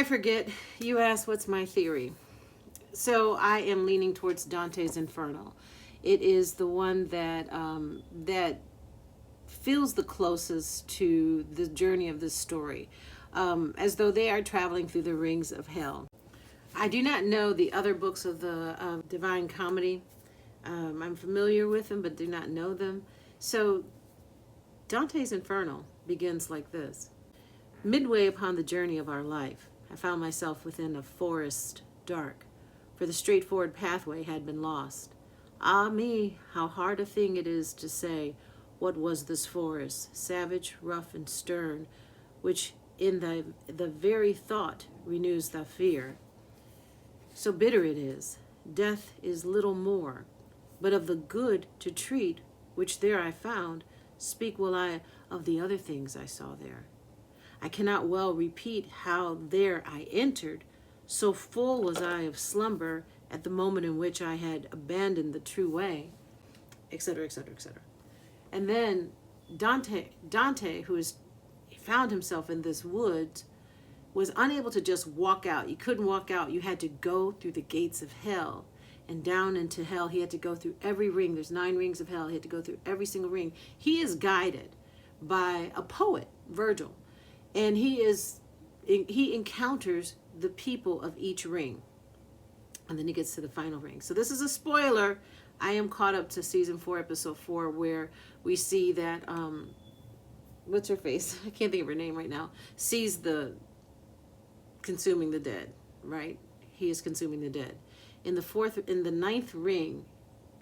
I forget, you asked what's my theory. So I am leaning towards Dante's Inferno. It is the one that feels the closest to the journey of this story, as though they are traveling through the rings of hell. I do not know the other books of the Divine Comedy. I'm familiar with them, but do not know them. So Dante's Inferno begins like this. Midway upon the journey of our life, I found myself within a forest dark, for the straightforward pathway had been lost. Ah me, how hard a thing it is to say, what was this forest, savage, rough, and stern, which in the very thought renews the fear. So bitter it is, death is little more, but of the good to treat, which there I found, speak will I of the other things I saw there. I cannot well repeat how there I entered, so full was I of slumber at the moment in which I had abandoned the true way, etc., etc., etc. And then Dante, who has found himself in this woods, was unable to just walk out. You couldn't walk out. You had to go through the gates of hell and down into hell. He had to go through every ring. There's 9 rings of hell. He had to go through every single ring. He is guided by a poet, Virgil, and he encounters the people of each ring. And then he gets to the final ring. So this is a spoiler. I am caught up to season 4, episode 4, where we see that, what's her face? I can't think of her name right now. Sees the consuming the dead, right? He is consuming the dead. In the 9th ring,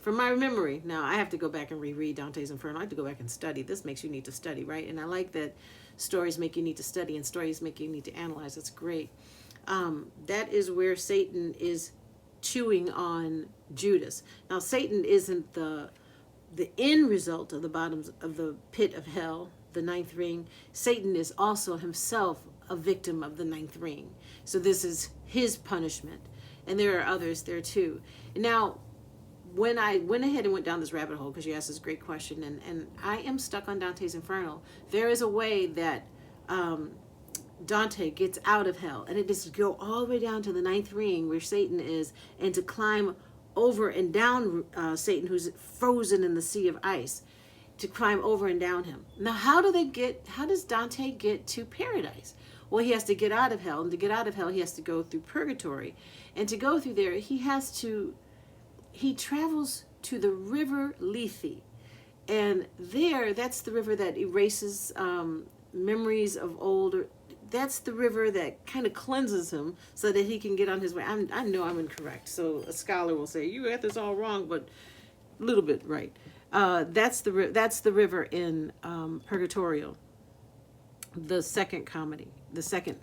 from my memory, now I have to go back and reread Dante's Inferno. I have to go back and study. This makes you need to study, right? And I like that stories make you need to study and stories make you need to analyze. That's great. That is where Satan is chewing on Judas. Now, Satan isn't the end result of the bottoms of the pit of hell, the 9th ring. Satan is also himself a victim of the 9th ring. So this is his punishment. And there are others there too. Now, when I went ahead and went down this rabbit hole, because you asked this great question, and I am stuck on Dante's Inferno, there is a way that Dante gets out of hell, and it is to go all the way down to the 9th ring where Satan is, and to climb over and down Satan, who's frozen in the sea of ice, to climb over and down him. Now, how does Dante get to paradise? Well, he has to get out of hell, and to get out of hell, he has to go through purgatory. And to go through there, he travels to the river Lethe. And there, that's the river that erases memories of old. That's the river that kind of cleanses him so that he can get on his way. I know I'm incorrect. So a scholar will say, you got this all wrong, but a little bit right. That's the river in Purgatorio. The second comedy. The second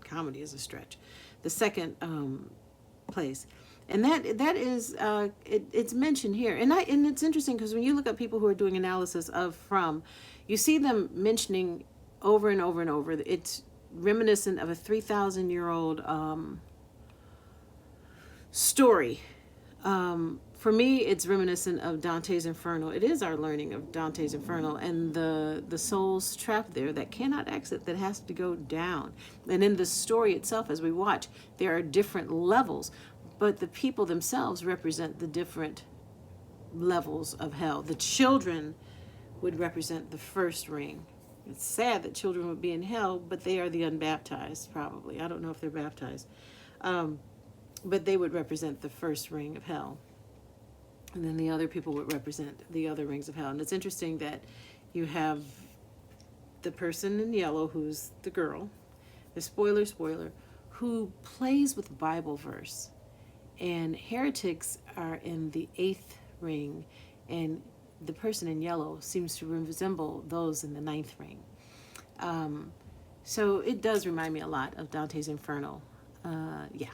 comedy is a stretch. The second place. And that is it's mentioned here. And it's interesting because when you look at people who are doing analysis of From, you see them mentioning over and over and over. It's reminiscent of a 3,000-year-old story. For me, it's reminiscent of Dante's Inferno. It is our learning of Dante's Inferno and the soul's trapped there that cannot exit, that has to go down. And in the story itself, as we watch, there are different levels, but the people themselves represent the different levels of hell. The children would represent the first ring. It's sad that children would be in hell, but they are the unbaptized, probably. I don't know if they're baptized. But they would represent the first ring of hell. And then the other people would represent the other rings of hell. And it's interesting that you have the person in yellow, who's the girl, the spoiler, who plays with Bible verse. And heretics are in the 8th ring, and the person in yellow seems to resemble those in the 9th ring. So it does remind me a lot of Dante's Inferno. Yeah.